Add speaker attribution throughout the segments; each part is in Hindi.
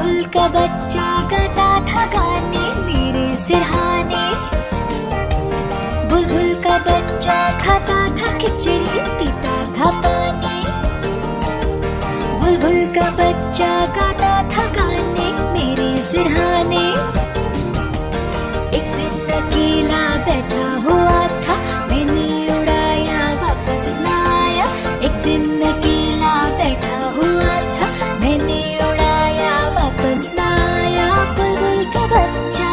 Speaker 1: बुलबुल का बच्चा गाता था गाने मेरे सिरहाने। बुलबुल का बच्चा खाता था खिचड़ी पीता था पानी। बुलबुल का बच्चा गाता था गाने मेरे सिरहाने। एक दिन अकेला बैठा हुआ था, मैंने उड़ाया वापस न आया। एक दिन अकेला बैठा हुआ था, मैंने उड़ाया वापस न आया। बुलबुल का बच्चा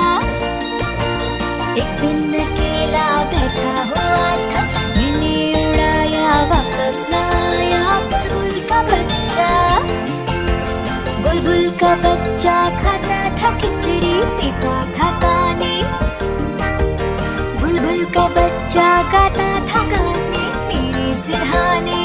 Speaker 1: एक दिन अकेला बैठा हुआ था, मैंने उड़ाया वापस न आया। बुलबुल का बच्चा खाता था खिचड़ी पीता था पानी। बुलबुल का बच्चा गाता था गाने मेरे सिरहाने।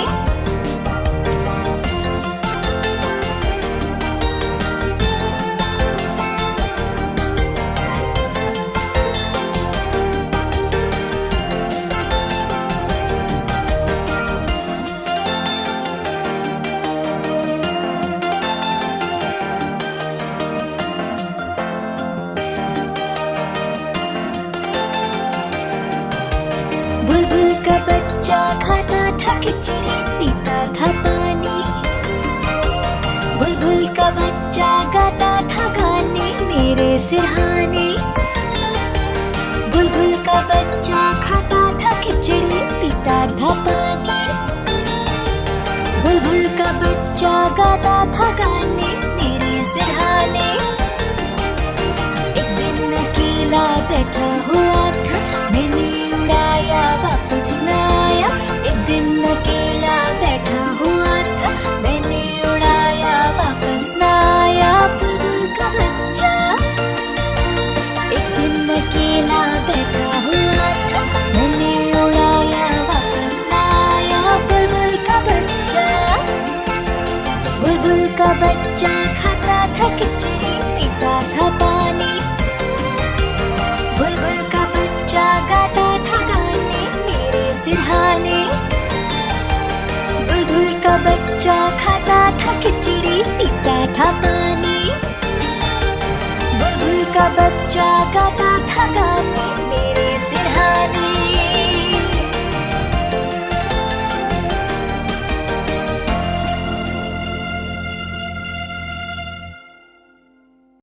Speaker 1: बुलबुल का बच्चा खाता था खिचड़ी पीता था पानी। बुलबुल का बच्चा गाता था गाने मेरे सिरहाने। बुलबुल का बच्चा खाता था खिचड़ी पीता था पानी। बुलबुल का बच्चा गाता था गाने मेरे सिरहाने। एक दिन अकेला बैठा हुआ था, मैंने उड़ाया वापस न आया। एक दिन अकेला बैठा हुआ था, मैंने उड़ाया वापस न आया। बुलबुल का बच्चा एक दिन अकेला बैठा हुआ था, मैंने उड़ाया वापस न आया। बुलबुल का बच्चा खाता था खिचड़ी पीता था पानी। बुलबुल का बच्चा गाता था गाने मेरे सिरहाने। बुलबुल का बच्चा खाता था खिचड़ी पीता था पानी। बुलबुल का बच्चा गाता